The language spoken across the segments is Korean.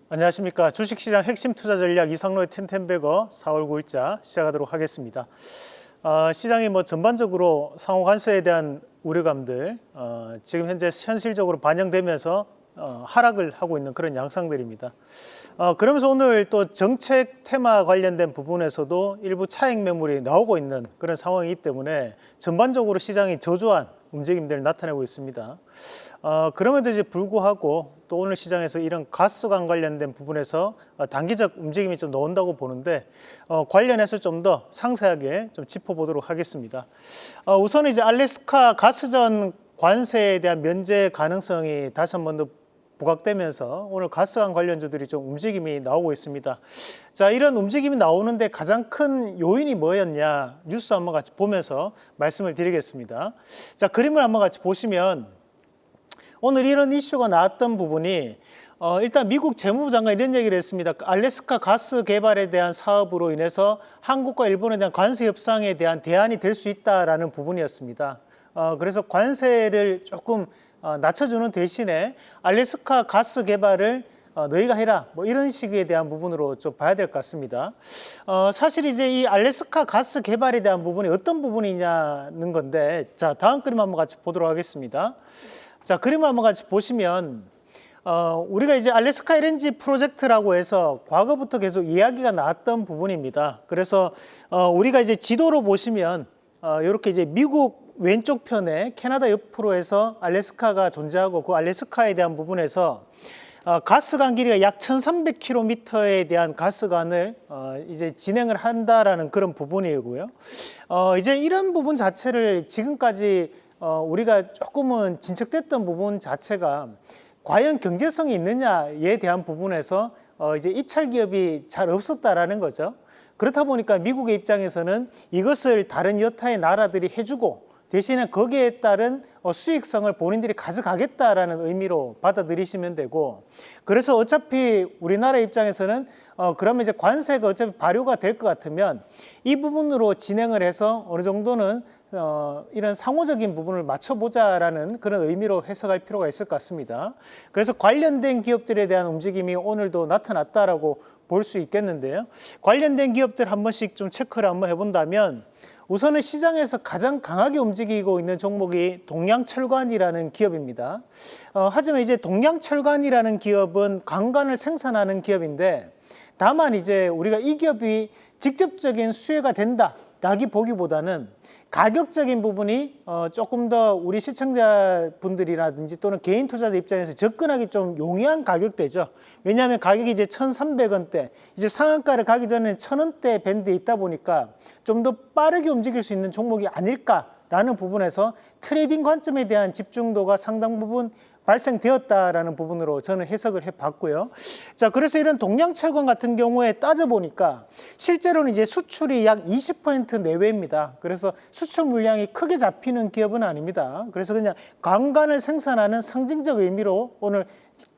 안녕하십니까. 주식시장 핵심 투자 전략 이상로의 텐텐베거 4월 9일자 시작하도록 하겠습니다. 시장이 전반적으로 상호 관세에 대한 우려감들 지금 현재 현실적으로 반영되면서 하락을 하고 있는 그런 양상들입니다. 그러면서 오늘 또 정책 테마 관련된 부분에서도 일부 차익 매물이 나오고 있는 그런 상황이기 때문에 전반적으로 시장이 저조한 움직임들을 나타내고 있습니다. 그럼에도 불구하고 또 오늘 시장에서 이런 가스관 관련된 부분에서 단기적 움직임이 좀 나온다고 보는데 관련해서 좀 더 상세하게 좀 짚어보도록 하겠습니다. 우선 알래스카 가스전 관세에 대한 면제 가능성이 다시 한 번 더 부각되면서 오늘 가스관 관련주들이 좀 움직임이 나오고 있습니다. 자, 이런 움직임이 나오는데 가장 큰 요인이 뭐였냐, 뉴스 한번 같이 보면서 말씀을 드리겠습니다. 자, 그림을 한번 같이 보시면 오늘 이런 이슈가 나왔던 부분이 일단 미국 재무부 장관이 이런 얘기를 했습니다. 알래스카 가스 개발에 대한 사업으로 인해서 한국과 일본에 대한 관세 협상에 대한 대안이 될 수 있다라는 부분이었습니다. 그래서 관세를 조금 낮춰주는 대신에 알래스카 가스 개발을 너희가 해라, 이런 식에 대한 부분으로 좀 봐야 될 것 같습니다. 사실 이 알래스카 가스 개발에 대한 부분이 어떤 부분이냐는 건데, 자, 다음 그림 한번 같이 보도록 하겠습니다. 자, 그림을 한번 같이 보시면 우리가 알래스카 LNG 프로젝트라고 해서 과거부터 계속 이야기가 나왔던 부분입니다. 그래서 우리가 지도로 보시면 이렇게 미국 왼쪽 편에 캐나다 옆으로 해서 알래스카가 존재하고 그 알래스카에 대한 부분에서 가스관 길이가 약 1300km에 대한 가스관을 진행을 한다라는 그런 부분이고요. 이런 부분 자체를 지금까지 우리가 조금은 진척됐던 부분 자체가 과연 경제성이 있느냐에 대한 부분에서 입찰 기업이 잘 없었다라는 거죠. 그렇다 보니까 미국의 입장에서는 이것을 다른 여타의 나라들이 해주고 대신에 거기에 따른 수익성을 본인들이 가져가겠다라는 의미로 받아들이시면 되고, 그래서 어차피 우리나라 입장에서는 그러면 관세가 어차피 발효가 될 것 같으면 이 부분으로 진행을 해서 어느 정도는 이런 상호적인 부분을 맞춰보자라는 그런 의미로 해석할 필요가 있을 것 같습니다. 그래서 관련된 기업들에 대한 움직임이 오늘도 나타났다라고 볼 수 있겠는데요. 관련된 기업들 한 번씩 좀 체크를 한번 해본다면 우선은 시장에서 가장 강하게 움직이고 있는 종목이 동양철관이라는 기업입니다. 하지만 동양철관이라는 기업은 강관을 생산하는 기업인데, 다만 우리가 이 기업이 직접적인 수혜가 된다라기보기보다는 가격적인 부분이 조금 더 우리 시청자분들이라든지 또는 개인 투자자 입장에서 접근하기 좀 용이한 가격대죠. 왜냐하면 가격이 1,300원대, 상한가를 가기 전에 1,000원대 밴드에 있다 보니까 좀 더 빠르게 움직일 수 있는 종목이 아닐까라는 부분에서 트레이딩 관점에 대한 집중도가 상당 부분 발생되었다라는 부분으로 저는 해석을 해봤고요. 자, 그래서 이런 동양철관 같은 경우에 따져보니까 실제로는 수출이 약 20% 내외입니다. 그래서 수출 물량이 크게 잡히는 기업은 아닙니다. 그래서 그냥 강간을 생산하는 상징적 의미로 오늘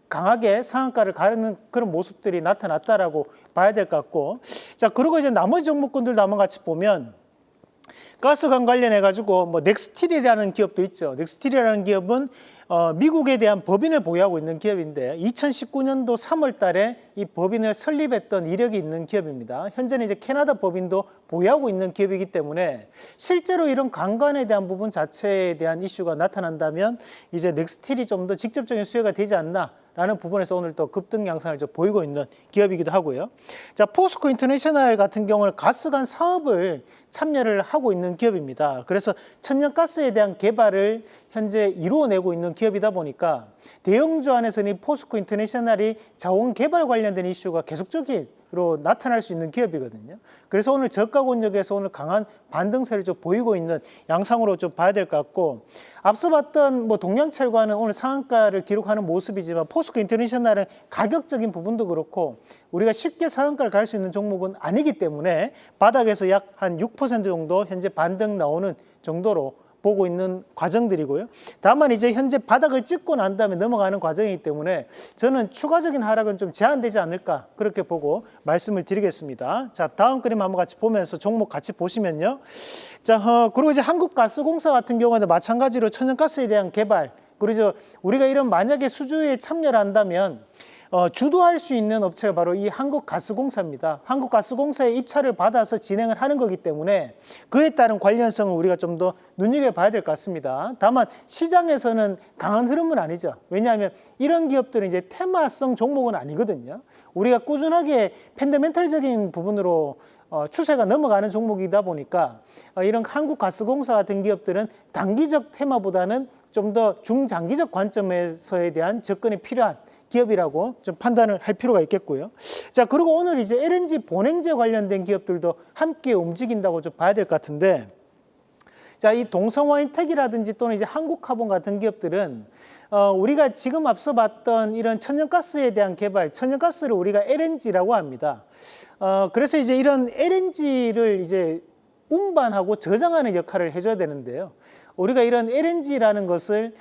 강하게 상한가를 가르는 그런 모습들이 나타났다라고 봐야 될 것 같고, 자, 그리고 나머지 종목군들도 한번 같이 보면 가스관 관련해 가지고 넥스틸이라는 기업도 있죠. 넥스틸이라는 기업은 미국에 대한 법인을 보유하고 있는 기업인데 2019년도 3월 달에 이 법인을 설립했던 이력이 있는 기업입니다. 현재는 캐나다 법인도 보유하고 있는 기업이기 때문에 실제로 이런 강간에 대한 부분 자체에 대한 이슈가 나타난다면 넥스틸이 좀 더 직접적인 수혜가 되지 않나 라는 부분에서 오늘 또 급등 양상을 좀 보이고 있는 기업이기도 하고요. 자, 포스코 인터내셔널 같은 경우는 가스관 사업을 참여를 하고 있는 기업입니다. 그래서 천연가스에 대한 개발을 현재 이루어내고 있는 기업이다 보니까 대형주 안에서는 포스코 인터내셔널이 자원 개발 관련된 이슈가 계속적으로 나타날 수 있는 기업이거든요. 그래서 오늘 저가 권역에서 오늘 강한 반등세를 좀 보이고 있는 양상으로 좀 봐야 될 것 같고, 앞서 봤던 동양철관은 오늘 상한가를 기록하는 모습이지만 포스코 인터내셔널은 가격적인 부분도 그렇고 우리가 쉽게 상한가를 갈 수 있는 종목은 아니기 때문에 바닥에서 약 한 6% 정도 현재 반등 나오는 정도로 보고 있는 과정들이고요. 다만 현재 바닥을 찍고 난 다음에 넘어가는 과정이기 때문에 저는 추가적인 하락은 좀 제한되지 않을까 그렇게 보고 말씀을 드리겠습니다. 자, 다음 그림 한번 같이 보면서 종목 같이 보시면요. 자, 그리고 한국가스공사 같은 경우는 마찬가지로 천연가스에 대한 개발, 그리고 우리가 이런 만약에 수주에 참여를 한다면 주도할 수 있는 업체가 바로 이 한국가스공사입니다. 한국가스공사의 입찰을 받아서 진행을 하는 거기 때문에 그에 따른 관련성을 우리가 좀 더 눈여겨봐야 될 것 같습니다. 다만 시장에서는 강한 흐름은 아니죠. 왜냐하면 이런 기업들은 이제 테마성 종목은 아니거든요. 우리가 꾸준하게 펀더멘털적인 부분으로 추세가 넘어가는 종목이다 보니까 이런 한국가스공사 같은 기업들은 단기적 테마보다는 좀 더 중장기적 관점에서에 대한 접근이 필요한 기업이라고 좀 판단을 할 필요가 있겠고요. 자, 그리고 오늘 이제 LNG 본행제 관련된 기업들도 함께 움직인다고 좀 봐야 될 것 같은데, 자, 이 동성와인텍이라든지 또는 이제 한국카본 같은 기업들은 우리가 지금 앞서 봤던 이런 천연가스에 대한 개발, 천연가스를 우리가 LNG라고 합니다. 그래서 이제 이런 LNG를 이제 운반하고 저장하는 역할을 해줘야 되는데요. 우리가 이런 LNG라는 것을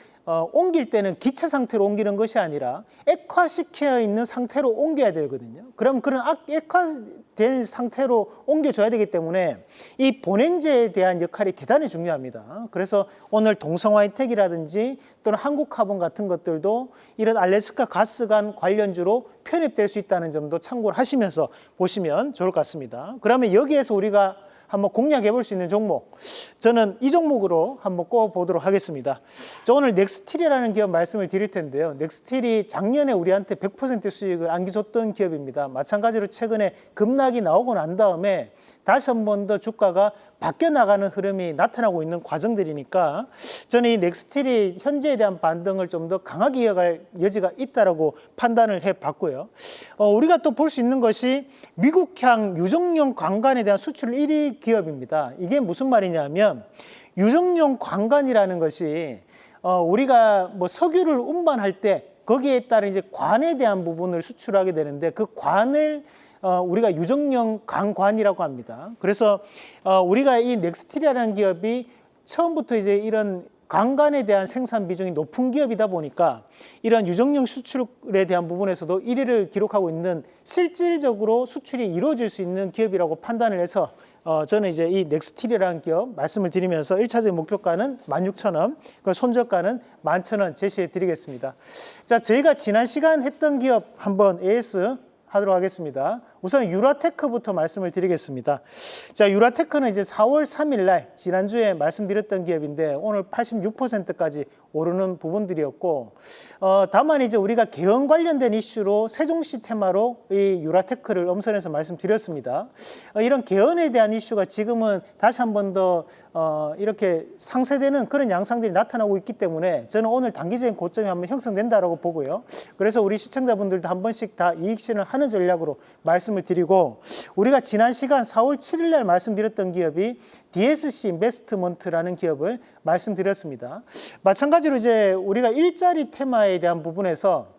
옮길 때는 기체 상태로 옮기는 것이 아니라 액화시켜 있는 상태로 옮겨야 되거든요. 그럼 그런 액화된 상태로 옮겨줘야 되기 때문에 이 본행제에 대한 역할이 대단히 중요합니다. 그래서 오늘 동성와이텍이라든지 또는 한국카본 같은 것들도 이런 알래스카 가스관 관련주로 편입될 수 있다는 점도 참고를 하시면서 보시면 좋을 것 같습니다. 그러면 여기에서 우리가 한번 공략해 볼 수 있는 종목, 저는 이 종목으로 한번 꼽아보도록 하겠습니다. 저 오늘 넥스틸이라는 기업 말씀을 드릴 텐데요. 넥스틸이 작년에 우리한테 100% 수익을 안겨줬던 기업입니다. 마찬가지로 최근에 급락이 나오고 난 다음에 다시 한 번 더 주가가 바뀌어 나가는 흐름이 나타나고 있는 과정들이니까 저는 이 넥스틸이 현재에 대한 반등을 좀 더 강하게 이어갈 여지가 있다라고 판단을 해봤고요. 우리가 또 볼 수 있는 것이 미국향 유정용 관관에 대한 수출 1위 기업입니다. 이게 무슨 말이냐면 유정용 관관이라는 것이 우리가 뭐 석유를 운반할 때 거기에 따른 이제 관에 대한 부분을 수출하게 되는데 그 관을 우리가 유정용 관관이라고 합니다. 그래서 우리가 이 넥스틸이라는 기업이 처음부터 이제 이런 관관에 대한 생산 비중이 높은 기업이다 보니까 이런 유정용 수출에 대한 부분에서도 1위를 기록하고 있는 실질적으로 수출이 이루어질 수 있는 기업이라고 판단을 해서 저는 이제 이 넥스틸이라는 기업 말씀을 드리면서 1차적인 목표가는 16,000원, 그 손절가는 11,000원 제시해 드리겠습니다. 자, 저희가 지난 시간 했던 기업 한번 AS 하도록 하겠습니다. 우선 유라테크부터 말씀을 드리겠습니다. 자, 유라테크는 이제 4월 3일 날 지난주에 말씀드렸던 기업인데 오늘 86%까지 오르는 부분들이었고 다만 이제 우리가 개헌 관련된 이슈로 세종시 테마로 이 유라테크를 엄선해서 말씀드렸습니다. 이런 개헌에 대한 이슈가 지금은 다시 한 번 더 이렇게 상쇄되는 그런 양상들이 나타나고 있기 때문에 저는 오늘 단기적인 고점이 한번 형성된다라고 보고요. 그래서 우리 시청자분들도 한 번씩 다 이익 실현을 하는 전략으로 말씀을 드리고, 우리가 지난 시간 4월 7일 날 말씀드렸던 기업이 DSC 인베스트먼트라는 기업을 말씀드렸습니다. 마찬가지로 이제 우리가 일자리 테마에 대한 부분에서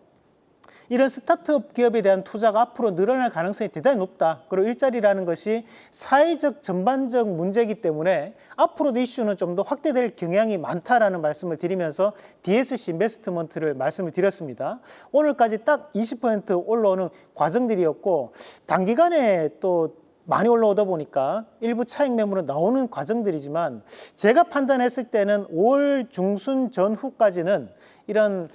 이런 스타트업 기업에 대한 투자가 앞으로 늘어날 가능성이 대단히 높다. 그리고 일자리라는 것이 사회적 전반적 문제이기 때문에 앞으로도 이슈는 좀 더 확대될 경향이 많다라는 말씀을 드리면서 DSC 인베스트먼트를 말씀을 드렸습니다. 오늘까지 딱 20% 올라오는 과정들이었고 단기간에 또 많이 올라오다 보니까 일부 차익 매물은 나오는 과정들이지만 제가 판단했을 때는 5월 중순 전후까지는 이런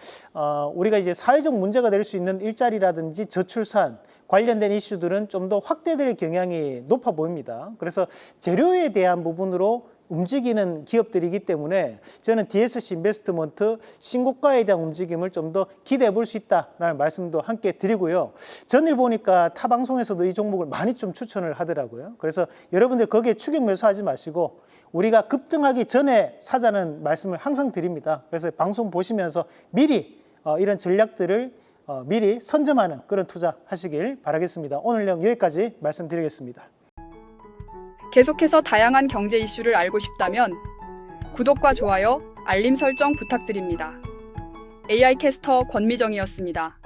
우리가 이제 사회적 문제가 될 수 있는 일자리라든지 저출산 관련된 이슈들은 좀 더 확대될 경향이 높아 보입니다. 그래서 재료에 대한 부분으로 움직이는 기업들이기 때문에 저는 DSC 인베스트먼트 신고가에 대한 움직임을 좀 더 기대해 볼 수 있다라는 말씀도 함께 드리고요. 전일 보니까 타 방송에서도 이 종목을 많이 좀 추천을 하더라고요. 그래서 여러분들 거기에 추격 매수하지 마시고 우리가 급등하기 전에 사자는 말씀을 항상 드립니다. 그래서 방송 보시면서 미리 이런 전략들을 미리 선점하는 그런 투자 하시길 바라겠습니다. 오늘 내용 여기까지 말씀드리겠습니다. 계속해서 다양한 경제 이슈를 알고 싶다면 구독과 좋아요, 알림 설정 부탁드립니다. AI 캐스터 권미정이었습니다.